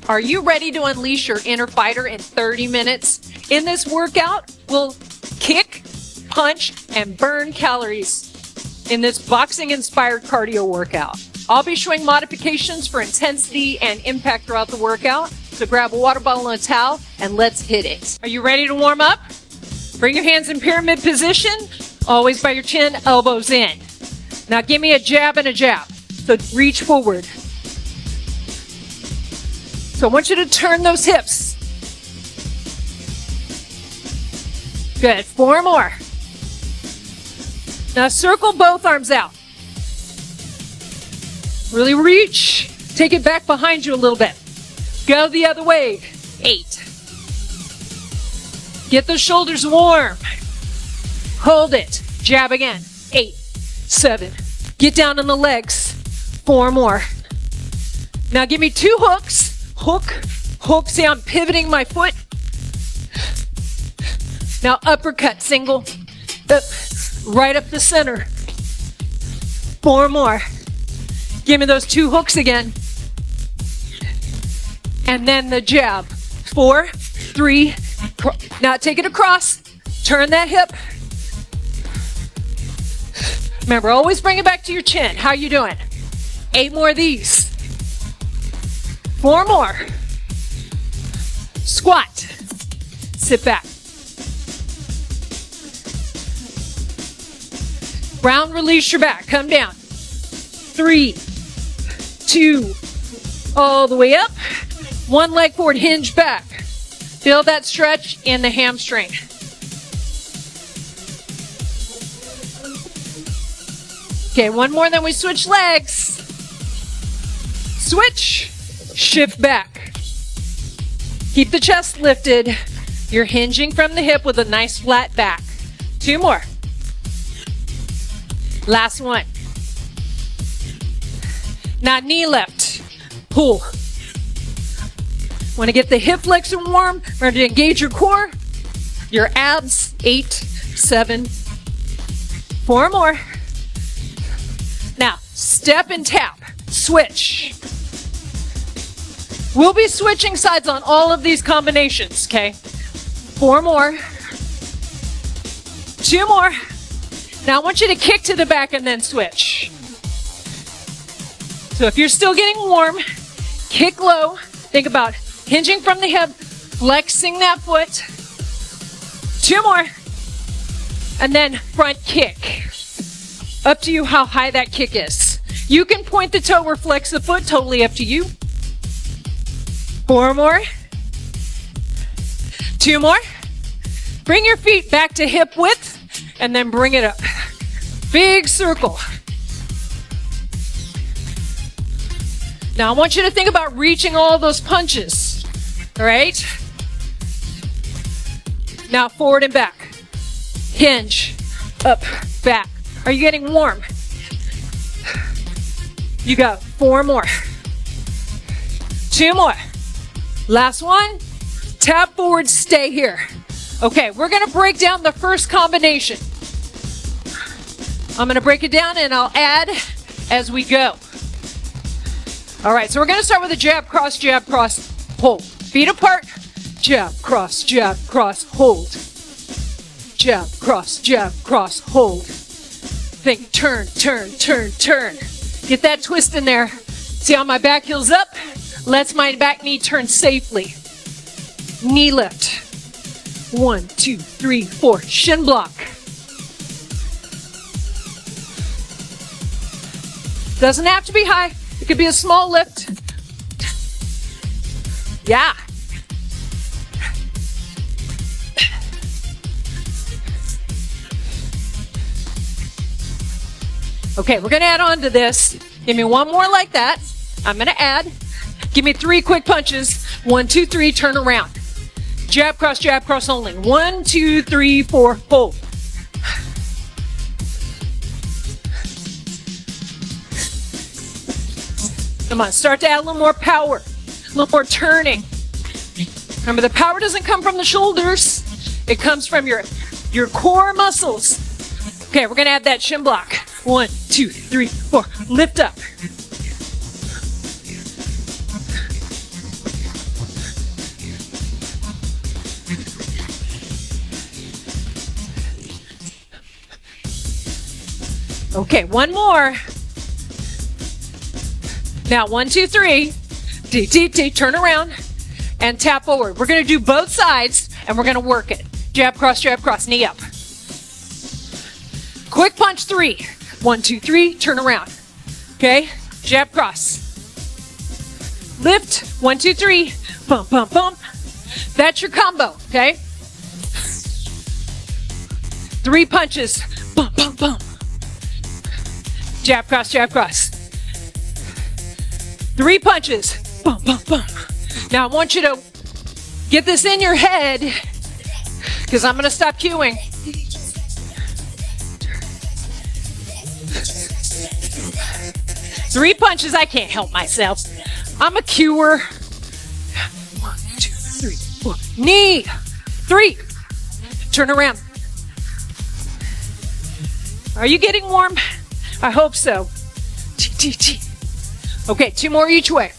Are you ready to unleash your inner fighter in 30 minutes? In this workout, we'll kick, punch, and burn calories in this boxing-inspired cardio workout. I'll be showing modifications for intensity and impact throughout the workout. So grab a water bottle and a towel, and let's hit it. Are you ready to warm up? Bring your hands in pyramid position, always by your chin, elbows in. Now give me a jab and a jab. So reach forward. So I want you to turn those hips. Good, 4 more. Now circle both arms out. Really reach. Take it back behind you a little bit. Go the other way. 8. Get the shoulders warm. Hold it. Jab again. 8, 7. Get down on the legs. 4 more. Now give me 2 hooks. Hook, hook. See, I'm pivoting my foot. Now uppercut, single. Up, right up the center. 4 more. Give me those 2 hooks again. And then the jab. 4, 3. Now take it across. Turn that hip. Remember, always bring it back to your chin. How you doing? 8 more of these. 4 more. Squat. Sit back. Round, release your back. Come down. 3, 2, all the way up. 1 leg forward, hinge back. Feel that stretch in the hamstring. Okay, 1 more, then we switch legs. Switch. Shift back. Keep the chest lifted. You're hinging from the hip with a nice flat back. 2 more. Last one. Now knee lift. Pull. Want to get the hip flexion warm. Remember to engage your core. Your abs. 8, 7. 4 more. Now step and tap. Switch. We'll be switching sides on all of these combinations, okay? 4 more. 2 more. Now I want you to kick to the back and then switch. So if you're still getting warm, kick low. Think about hinging from the hip, flexing that foot. 2 more. And then front kick. Up to you how high that kick is. You can point the toe or flex the foot, totally up to you. 4 more. 2 more. Bring your feet back to hip width and then bring it up. Big circle. Now I want you to think about reaching all those punches. All right? Now forward and back. Hinge. Up, back. Are you getting warm? You got 4 more. 2 more. Last one. Tap forward, stay here. Okay, we're gonna break down the first combination. I'm gonna break it down and I'll add as we go. All right, so we're gonna start with a jab, cross, hold. Feet apart, jab, cross, hold. Jab, cross, hold. Think, turn. Get that twist in there. See how my back heel's up? Let's my back knee turn safely. Knee lift. 1, 2, 3, 4. Shin block. Doesn't have to be high. It could be a small lift. Yeah. Okay, we're gonna add on to this. Give me 1 more like that. I'm gonna add. Give me 3 quick punches. 1, 2, 3, turn around. Jab, cross only. 1, 2, 3, 4, hold. Come on, start to add a little more power, a little more turning. Remember, the power doesn't come from the shoulders. It comes from your core muscles. Okay, we're gonna add that shin block. 1, 2, 3, 4. Lift up. Okay, one more. Now, 1, 2, 3. Deep, deep, deep. Turn around and tap forward. We're going to do both sides, and we're going to work it. Jab, cross, knee up. Quick punch 3. 1, 2, 3. Turn around. Okay, jab, cross. Lift. 1, 2, 3. Bump, bump, bump. That's your combo, okay? 3 punches. Bump, bump, bump. Jab, cross. 3 punches. Bump, bump, bump. Now I want you to get this in your head because I'm going to stop cueing. Three punches, I can't help myself. I'm a cuer. 1, 2, 3, 4. Knee. 3. Turn around. Are you getting warm? I hope so. Okay, 2 more each way.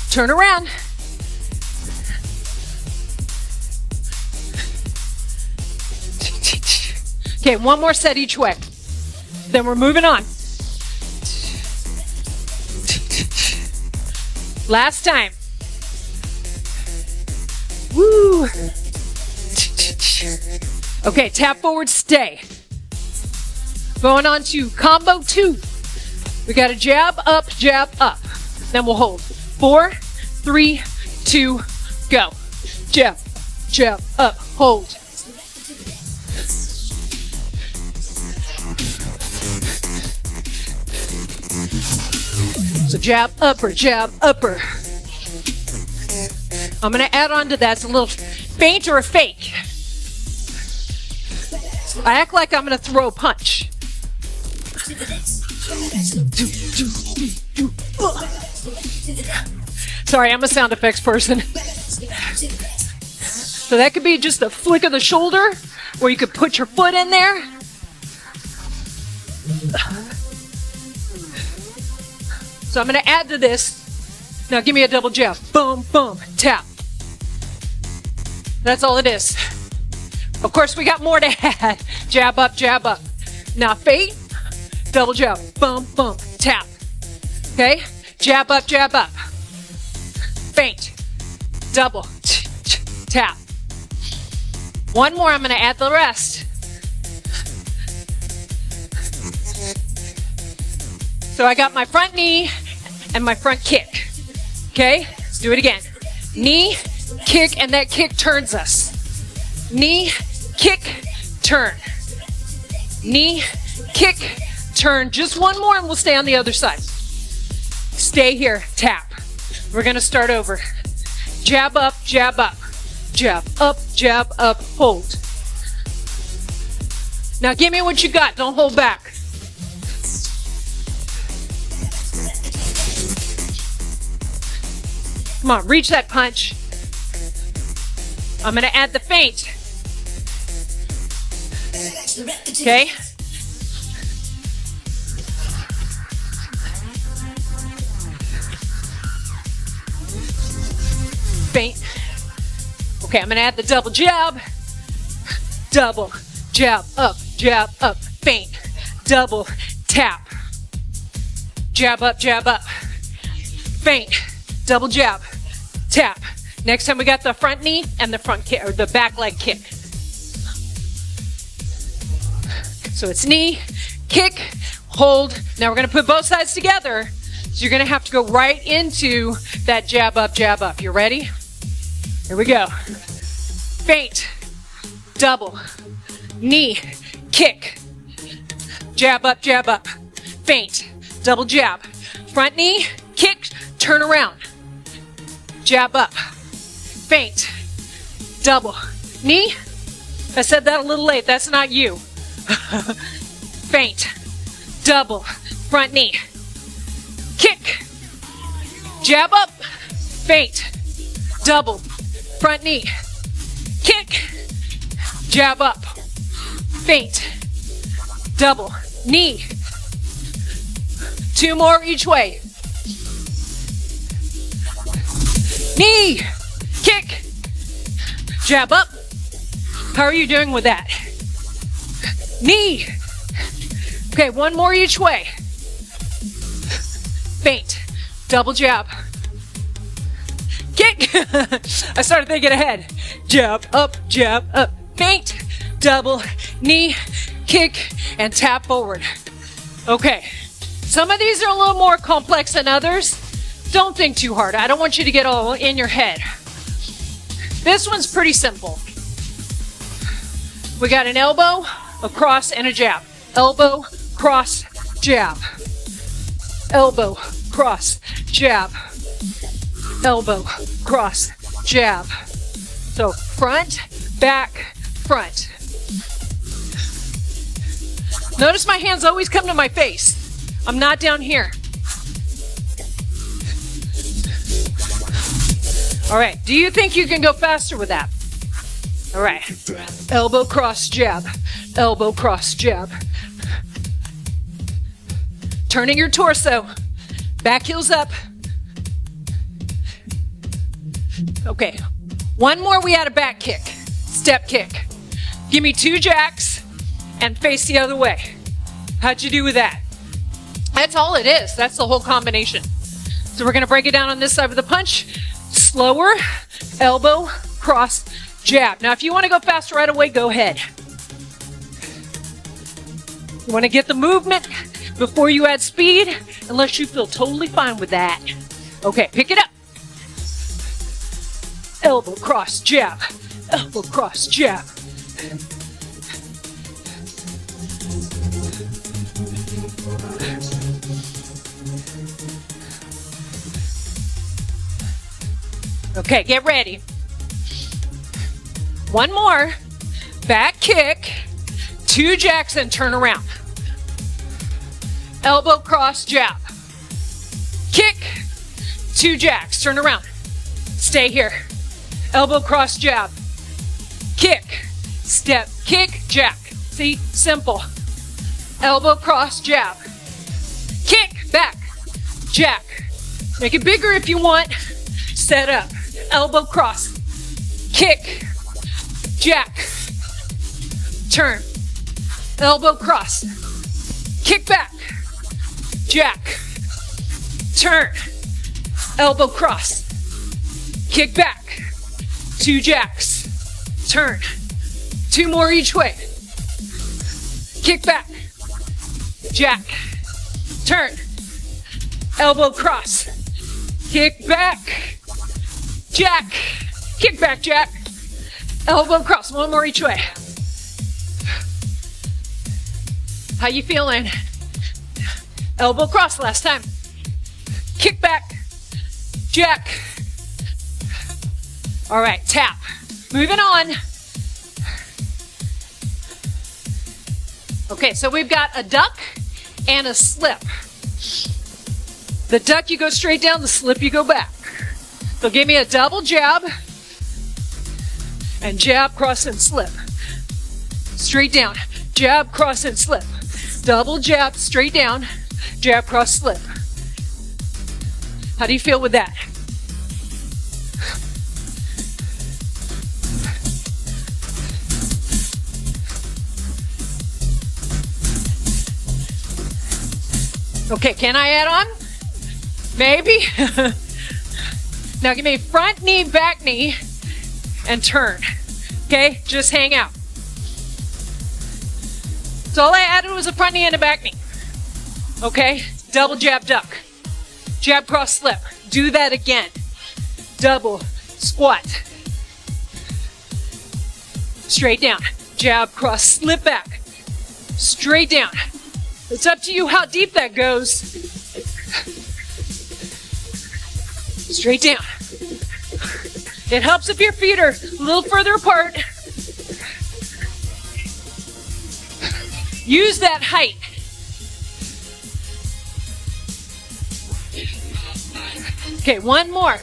Turn around. Okay, 1 more set each way. Then we're moving on. Last time. Woo. Okay, tap forward, stay. Going on to combo 2. We got a jab up. Then we'll hold. 4, 3, 2, go. Jab, up, hold. So jab, upper. I'm going to add on to that. It's a little feint or a fake. I act like I'm going to throw a punch. Sorry, I'm a sound effects person. So that could be just a flick of the shoulder, or you could put your foot in there. So I'm going to add to this. Now give me a double jab. Boom, boom, tap. That's all it is. Of course, we got more to add. Jab up. Now feint, double jab. Boom, boom, tap. Okay? Jab up. Feint, double, tap. 1 more, I'm going to add the rest. So I got my front knee and my front kick. Okay? Let's do it again. Knee, kick, and that kick turns us. Knee, kick, turn. Knee, kick, turn. Just 1 more and we'll stay on the other side. Stay here, tap. We're going to start over. Jab up. Jab up, hold. Now give me what you got. Don't hold back. Come on, reach that punch. I'm going to add the feint. Okay? Feint. Okay, I'm going to add the double jab. Double jab up, feint. Double tap. Jab up, feint. Double jab, tap. Next time we got the front knee and the front kick, or the back leg kick. So it's knee, kick, hold. Now we're going to put both sides together. So you're going to have to go right into that jab up. You ready? Here we go. Feint, double, knee, kick, jab up, feint, double jab, front knee, kick, turn around, jab up, feint, double, knee. I said that a little late, that's not you. Feint, double, front knee, kick, jab up, feint, double, front knee, kick, jab up, feint, double, knee. 2 more each way. Knee, kick, jab up, How are you doing with that? Knee. Okay, one more each way. Feint. Double jab. Kick. I started thinking ahead. Jab up, feint, double, knee, kick, and tap forward. Okay, some of these are a little more complex than others. Don't think too hard. I don't want you to get all in your head. This one's pretty simple. We got an elbow, a cross, and a jab. Elbow, cross, jab. Elbow, cross, jab. Elbow, cross, jab. So front, back, front. Notice my hands always come to my face. I'm not down here. All right, do you think you can go faster with that? All right, elbow, cross, jab. Elbow, cross, jab. Turning your torso, back heels up. Okay, one more, we add a back kick, step kick. Give me 2 jacks and face the other way. How'd you do with that? That's all it is. That's the whole combination. So we're gonna break it down on this side of the punch. Slower, elbow, cross, jab. Now if you wanna go faster right away, go ahead. You wanna get the movement before you add speed, unless you feel totally fine with that. Okay, pick it up. Elbow, cross, jab. Elbow, cross, jab. Okay, get ready. One more. Back kick. 2 jacks and turn around. Elbow, cross, jab. Kick. 2 jacks, turn around. Stay here. Elbow, cross, jab. Kick. Step, kick, jack. See, simple. Elbow, cross, jab. Kick, back, jack. Make it bigger if you want. Set up. Elbow, cross. Kick, jack. Turn. Elbow, cross. Kick back. Jack. Turn. Elbow, cross. Kick back. 2 jacks. Turn. 2 more each way. Kick back. Jack. Turn. Elbow, cross. Kick back. Jack. Kick back, jack. Elbow, cross. 1 more each way. How you feeling? Elbow, cross last time. Kick back. Jack. All right, tap. Moving on. Okay, so we've got a duck and a slip. The duck, you go straight down. The slip, you go back. So give me a double jab and jab, cross, and slip. Straight down. Jab, cross, and slip. Double jab, straight down. Jab, cross, slip. How do you feel with that? Okay, can I add on? Maybe. Now give me front knee, back knee, and turn. Okay, just hang out. So all I added was a front knee and a back knee. Okay, double jab, duck. Jab, cross, slip. Do that again. Double squat. Straight down. Jab, cross, slip back. Straight down. It's up to you how deep that goes. Straight down. It helps if your feet are a little further apart. Use that height. Okay, 1 more.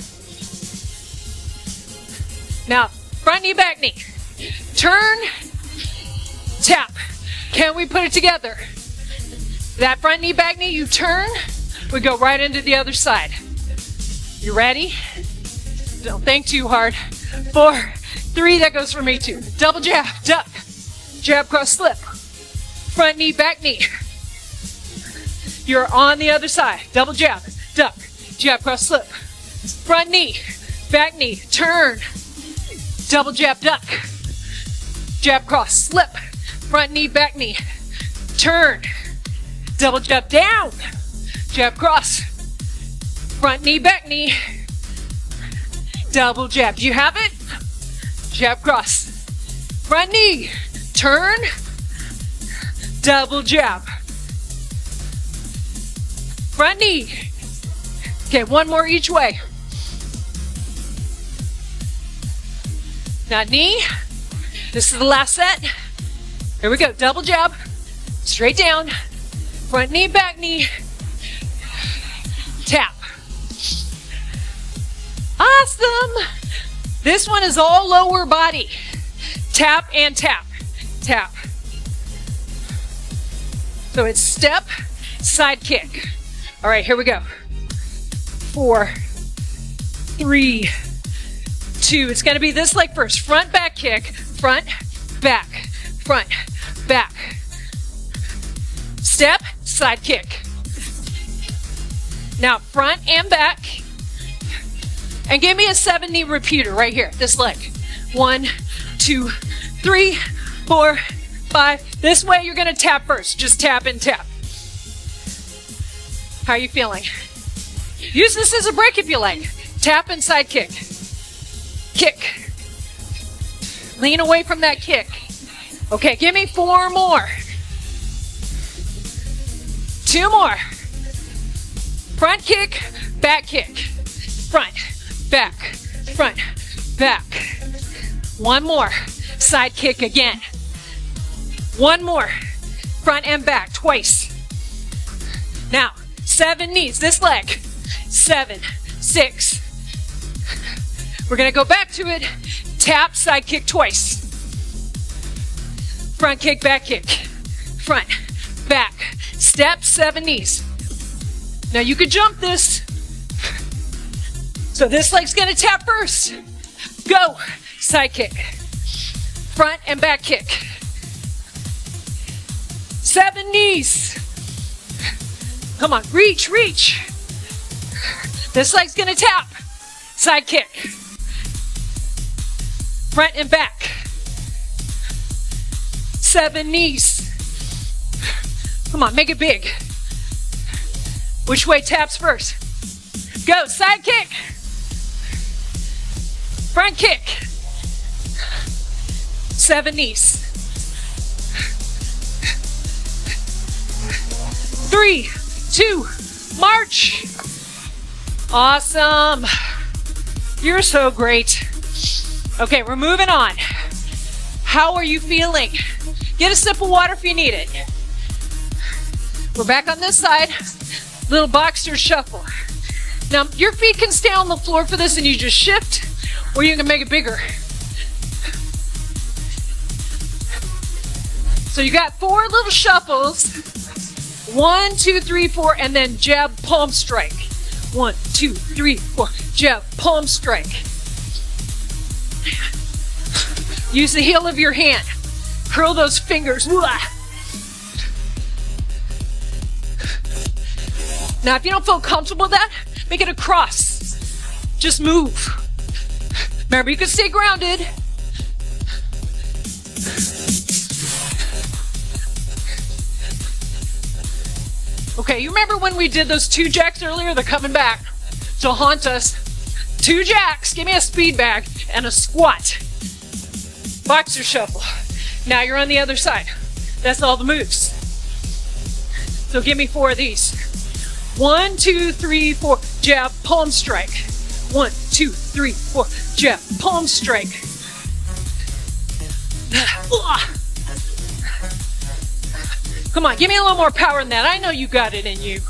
Now, front knee, back knee. Turn, tap. Can we put it together? That front knee, back knee, you turn, we go right into the other side. You ready? Don't think too hard. 4, 3, that goes for me too. Double jab, duck, jab, cross, slip. Front knee, back knee. You're on the other side. Double jab, duck, jab, cross, slip. Front knee, back knee, turn. Double jab, duck, jab, cross, slip. Front knee, back knee, turn. Double jab, down, jab, cross. Front knee, back knee. Double jab. Do you have it? Jab, cross. Front knee, turn. Double jab. Front knee. Okay, one more each way. Now knee. This is the last set. Here we go. Double jab. Straight down. Front knee, back knee. Tap. Awesome. This one is all lower body. Tap and tap. Tap. So it's step, side kick. All right, here we go. 4, 3, 2. It's going to be this leg first. Front, back kick. Front, back. Front, back. Step, side kick. Now front and back. And give me a 7-knee repeater right here, this leg. 1, 2, 3, 4, 5. This way you're gonna tap first. Just tap and tap. How are you feeling? Use this as a break if you like. Tap and side kick. Kick. Lean away from that kick. Okay, give me 4 more. 2 more. Front kick, back kick. Front, back, front, back. 1 more. Side kick again. 1 more. Front and back, twice. Now, 7 knees, this leg. 7, 6. We're gonna go back to it. Tap, side kick twice. Front kick, back kick. Front, back. Step, 7 knees. Now you could jump this. So this leg's gonna tap first. Go. Side kick. Front and back kick. 7 knees. Come on, reach, reach. This leg's gonna tap. Side kick. Front and back. 7 knees. Come on, make it big. Which way taps first? Go, side kick. Front kick. 7 knees. 3, 2, march. Awesome. You're so great. Okay, we're moving on. How are you feeling? Get a sip of water if you need it. We're back on this side. Little boxer shuffle. Now, your feet can stay on the floor for this and you just shift, or you can make it bigger. So you got 4 little shuffles. 1, 2, 3, 4, and then jab, palm strike. 1, 2, 3, 4, jab, palm strike. Use the heel of your hand. Curl those fingers. Now, if you don't feel comfortable with that, make it a cross. Just move. Remember, you can stay grounded. Okay, you remember when we did those 2 jacks earlier? They're coming back to haunt us. 2 jacks, give me a speed bag, and a squat. Boxer shuffle. Now you're on the other side. That's all the moves. So give me 4 of these. 1, 2, 3, 4, jab, palm strike. 1, 2, 3, 4, jab, palm strike. Come on, give me a little more power than that. I know you got it in you.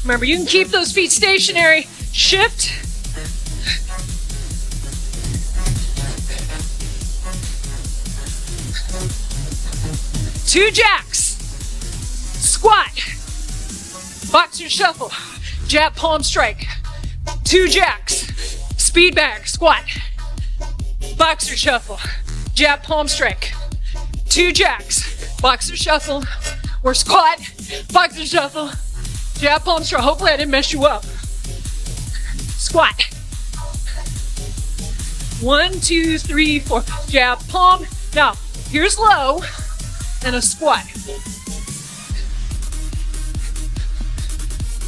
Remember, you can keep those feet stationary. Shift. Two jacks. Squat. Boxer shuffle. Jab, palm strike. 2 jacks. Speed bag, squat. Boxer shuffle, jab, palm strike. 2 jacks, boxer shuffle, or squat, boxer shuffle, jab, palm strike. Hopefully I didn't mess you up. Squat. 1, 2, 3, 4, jab, palm. Now, here's low and a squat.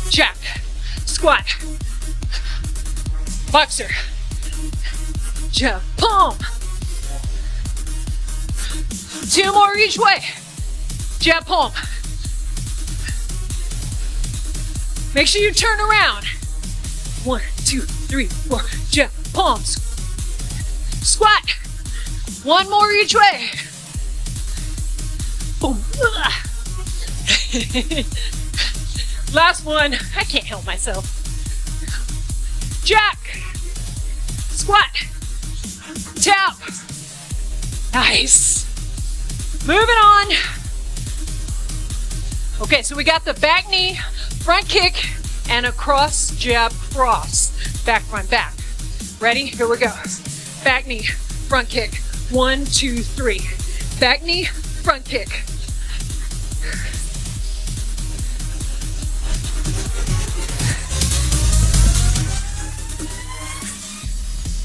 Jab, squat, boxer, jab, palm. 2 more each way. Jab, palm. Make sure you turn around. 1, 2, 3, 4. Jab, palm. Squat. 1 more each way. Boom. Last one. I can't help myself. Jack. Squat. Tap. Nice. Moving on. Okay, so we got the back knee, front kick, and a cross, jab, cross. Back, front, back. Ready? Here we go. Back knee, front kick. 1, 2, 3. Back knee, front kick.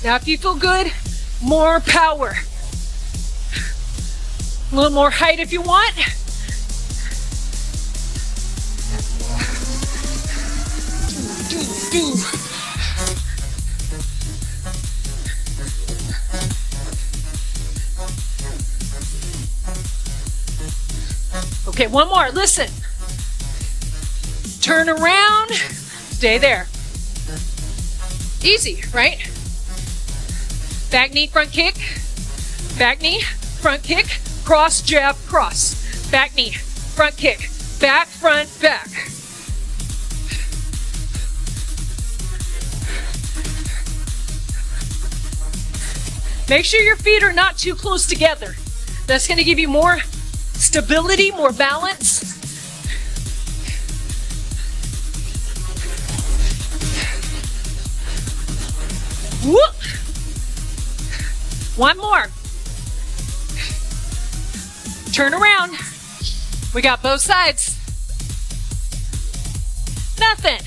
Now, if you feel good, more power. A little more height if you want. Okay, one more. Listen. Turn around. Stay there. Easy, right? Back knee, front kick. Back knee, front kick. Cross, jab, cross. Back knee, front kick. Back, front, back. Make sure your feet are not too close together. That's going to give you more stability, more balance. Whoop. One more. Turn around. We got both sides. Nothing.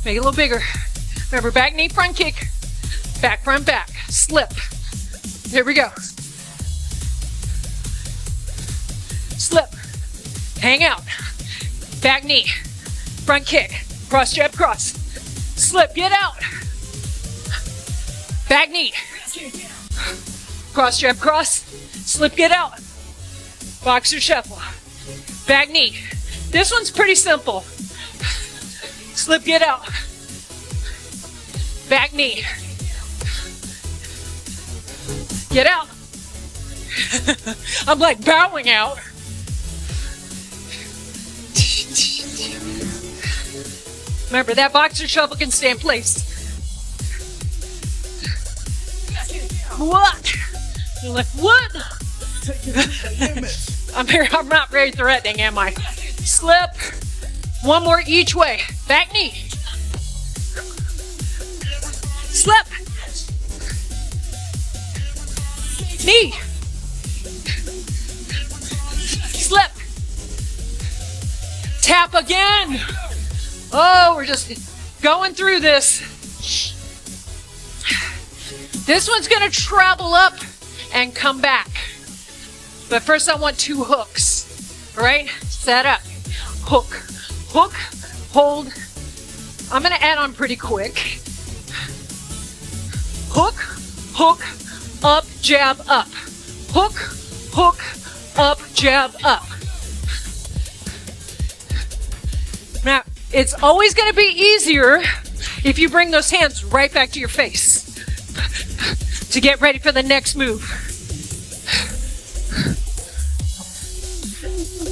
Make it a little bigger. Remember, back knee, front kick. Back, front, back. Slip. Here we go. Slip. Hang out. Back knee. Front kick. Cross, jab, cross. Slip. Get out. Back knee. Cross, jab, cross. Slip, get out. Boxer shuffle. Back knee. This one's pretty simple. Slip, get out. Back knee. Get out. I'm like bowing out. Remember, that boxer shuffle can stay in place. What? You're like, what? I'm not very threatening, am I? Slip. One more each way. Back knee. Slip. Knee. Slip. Tap again. Oh, we're just going through this. This one's going to travel up and come back. But first I want 2 hooks. All right? Set up. Hook. Hook. Hold. I'm going to add on pretty quick. Hook. Hook. Up. Jab. Up. Hook. Hook. Up. Jab. Up. Now, it's always going to be easier if you bring those hands right back to your face to get ready for the next move.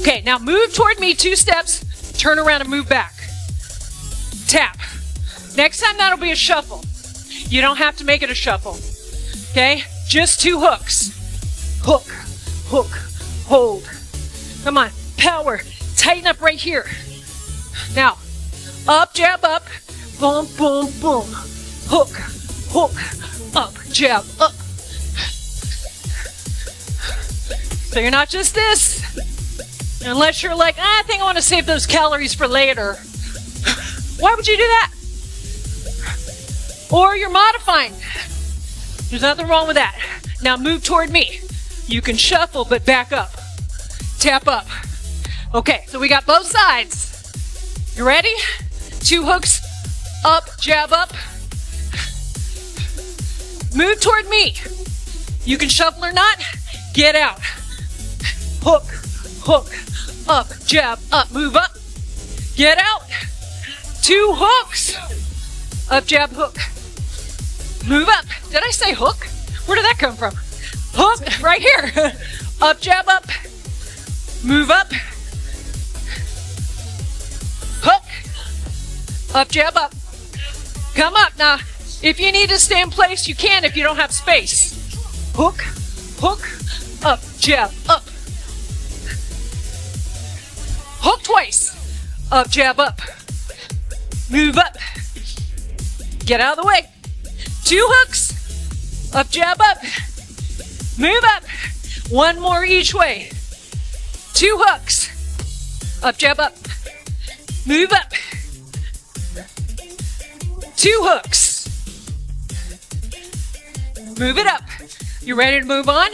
Okay, now move toward me 2 steps, turn around and move back. Tap. Next time that'll be a shuffle. You don't have to make it a shuffle. Okay? Just 2 hooks. Hook, hook, hold. Come on, power. Tighten up right here. Now, up, jab, up. Boom, boom, boom. Hook, hook, up, jab, up. So you're not just this. Unless you're like, I think I want to save those calories for later. Why would you do that? Or you're modifying. There's nothing wrong with that. Now move toward me. You can shuffle, but back up. Tap up. Okay, so we got both sides. You ready? 2 hooks, up, jab up. Move toward me. You can shuffle or not. Get out. Hook, hook, up, jab, up, move up. Get out. 2 hooks. Up, jab, hook. Move up. Did I say hook? Where did that come from? Hook, right here. Up, jab, up. Move up. Hook. Up, jab, up. Come up. Now, if you need to stay in place, you can if you don't have space. Hook, hook, up, jab, up. Hook twice. Up, jab, up. Move up. Get out of the way. 2 hooks. Up, jab, up. Move up. 1 more each way. 2 hooks. Up, jab, up. Move up. 2 hooks. Move it up. You ready to move on?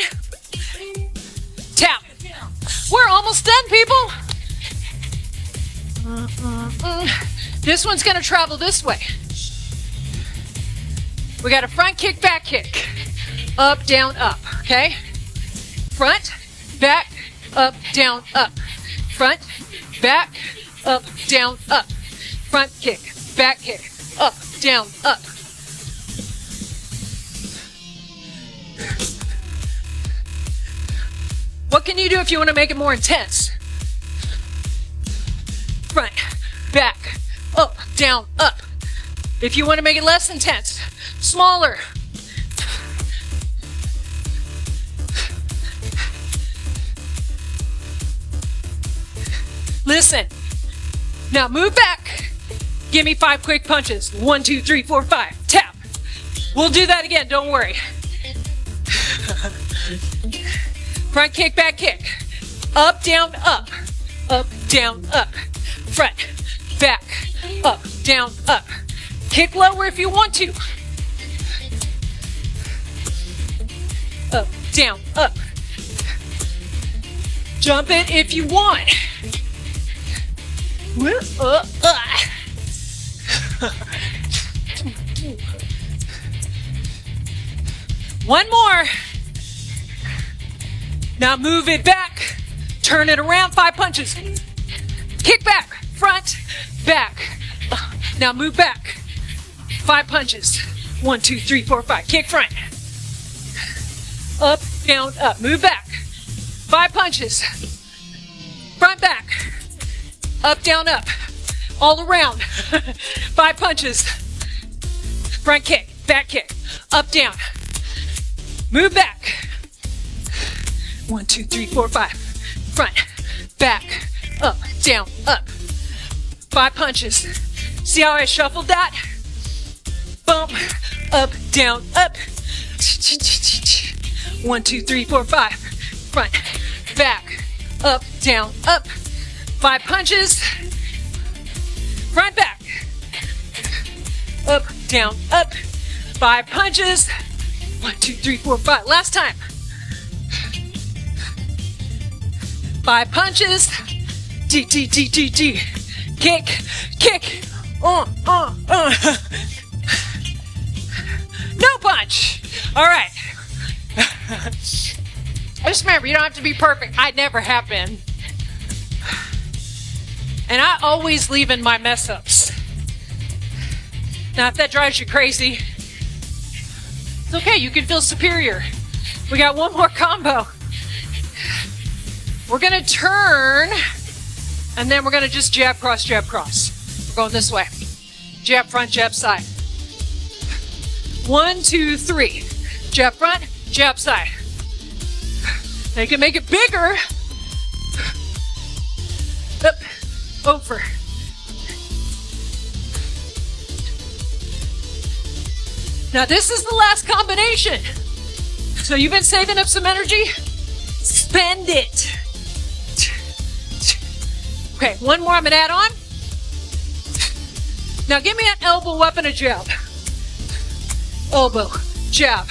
Tap. We're almost done, people. This one's going to travel this way. We got a front kick, back kick. Up, down, up. Okay? Front, back, up, down, up. Front, back, up, down, up. Front kick, back kick, up, down, up. What can you do if you want to make it more intense? Front, back, up, down, up. If you want to make it less intense, smaller. Listen. Now move back. Give me 5 quick punches. 1, 2, 3, 4, 5. Tap. We'll do that again. Don't worry. Front kick, back kick. Up, down, up. Up, down, up. Front, back, up, down, up. Kick lower if you want to. Up, down, up. Jump it if you want. One more. Now move it back. Turn it around. 5 punches. Kick back. Front, back. Now move back. 5 punches. 1, 2, 3, 4, 5. Kick front. Up, down, up. Move back. 5 punches. Front, back. Up, down, up. All around. 5 punches. Front kick, back kick. Up, down. Move back. 1, 2, 3, 4, 5. Front, back, up, down, up. 5 punches. See how I shuffled that? Bump, up, down, up. 1, 2, 3, 4, 5. Front, back, up, down, up. 5 punches. Front, back. Up, down, up. 5 punches. 1, 2, 3, 4, 5. Last time. 5 punches. D, D, D, D, D. Kick, kick. No punch. All right. Just remember, you don't have to be perfect. I never have been. And I always leave in my mess ups. Now, if that drives you crazy, it's okay. You can feel superior. We got one more combo. We're going to turn, and then we're going to just jab, cross, jab, cross. We're going this way. Jab front, jab side. 1, 2, 3. Jab front, jab side. Now you can make it bigger. Up, over. Now this is the last combination. So you've been saving up some energy? Spend it. Okay, one more I'm gonna add on. Now give me an elbow up and a jab. Elbow, jab,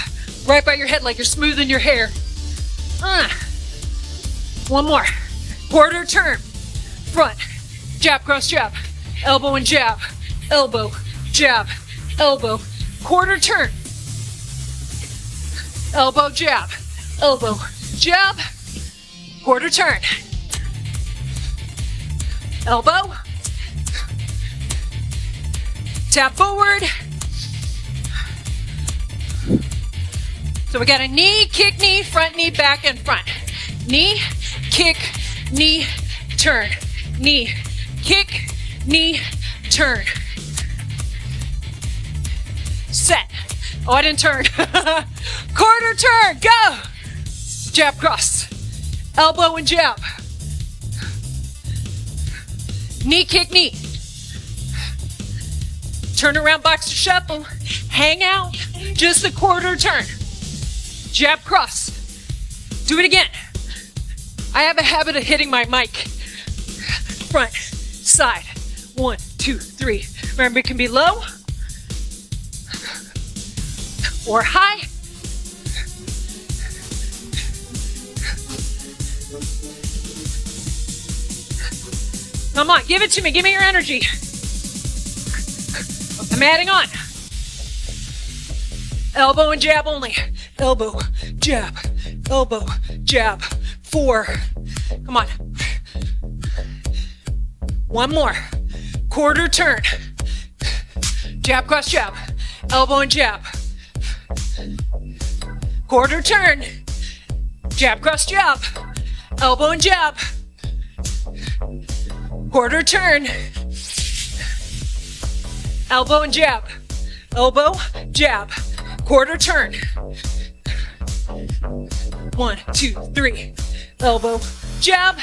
right by your head like you're smoothing your hair. One more. Quarter turn. Front, jab, cross, jab. Elbow and jab. Elbow, jab, elbow. Quarter turn. Elbow, jab, elbow, jab. Quarter turn. Elbow. Tap forward. So we got a knee, kick, knee, front knee, back and front. Knee, kick, knee, turn. Knee, kick, knee, turn. Set. Oh, I didn't turn. Quarter turn, go. Jab, cross. Elbow and jab. Knee, kick, knee. Turn around, boxer shuffle. Hang out. Just a quarter turn. Jab, cross. Do it again. I have a habit of hitting my mic. Front, side. 1, 2, 3. Remember, it can be low or high. Come on, give it to me. Give me your energy. I'm adding on. Elbow and jab only. Elbow, jab, elbow, jab. 4. Come on. One more. Quarter turn. Jab, cross, jab. Elbow and jab. Quarter turn. Jab, cross, jab. Elbow and jab. Quarter turn. Elbow and jab. Elbow, jab. Quarter turn. 1, 2, 3. Elbow, jab.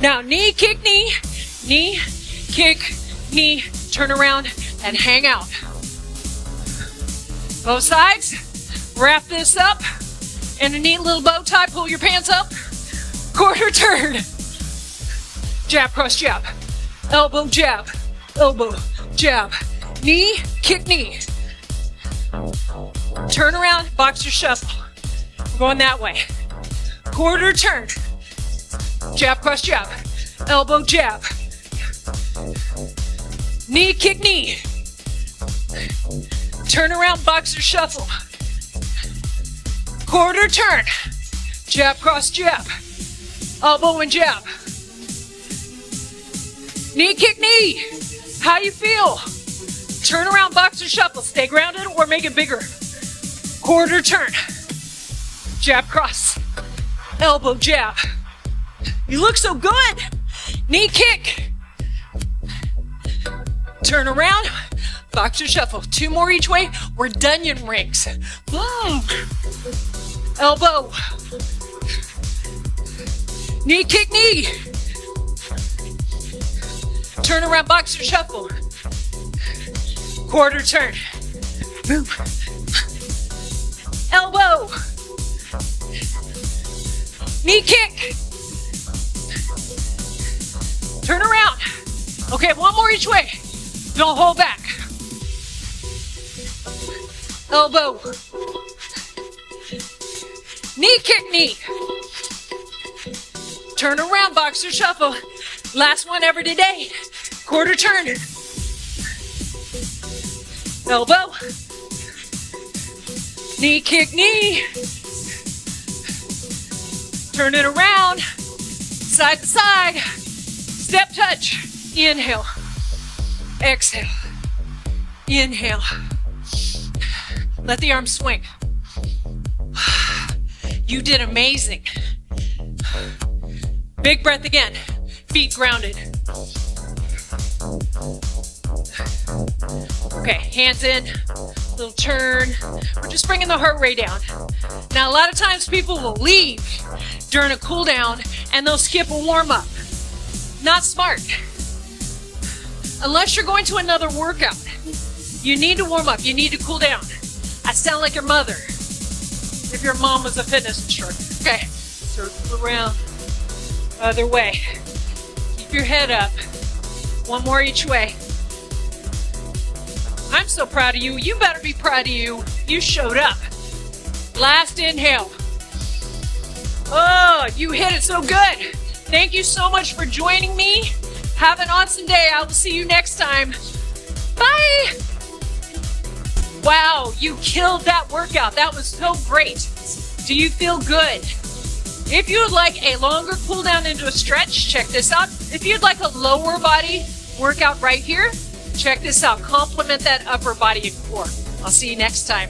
Now knee, kick, knee. Knee, kick, knee. Turn around and hang out. Both sides. Wrap this up in a neat little bow tie. Pull your pants up. Quarter turn. Jab, cross, jab. Elbow, jab. Elbow, jab. Knee, kick, knee. Turn around, boxer shuffle. We're going that way. Quarter turn. Jab, cross, jab. Elbow, jab. Knee, kick, knee. Turn around, boxer shuffle. Quarter turn. Jab, cross, jab. Elbow and jab. Knee, kick, knee. How you feel? Turn around, boxer shuffle. Stay grounded or make it bigger. Quarter turn. Jab, cross. Elbow, jab. You look so good. Knee kick. Turn around. Boxer shuffle. 2 more each way. We're Dunyan rings. Elbow. Knee kick, knee. Turn around, boxer shuffle. Quarter turn. Boom. Elbow. Knee kick. Turn around. Okay, 1 more each way. Don't hold back. Elbow. Knee kick, knee. Turn around, boxer shuffle. Last one ever today. Quarter turn. Elbow. Knee kick, knee. Turn it around. Side to side. Step touch. Inhale. Exhale. Inhale. Let the arms swing. You did amazing. Big breath again. Feet grounded. Okay, hands in. Little turn. We're just bringing the heart rate down. Now, a lot of times people will leave during a cool down and they'll skip a warm up. Not smart. Unless you're going to another workout, you need to warm up. You need to cool down. I sound like your mother. If your mom was a fitness instructor. Okay, circle around. Other way. Keep your head up. One more each way. I'm so proud of you. You better be proud of you. You showed up. Last inhale. Oh, you hit it so good. Thank you so much for joining me. Have an awesome day. I will see you next time. Bye. Wow, you killed that workout. That was so great. Do you feel good? If you would like a longer cool down into a stretch, check this out. If you'd like a lower body workout right here, check this out. Complement that upper body and core. I'll see you next time.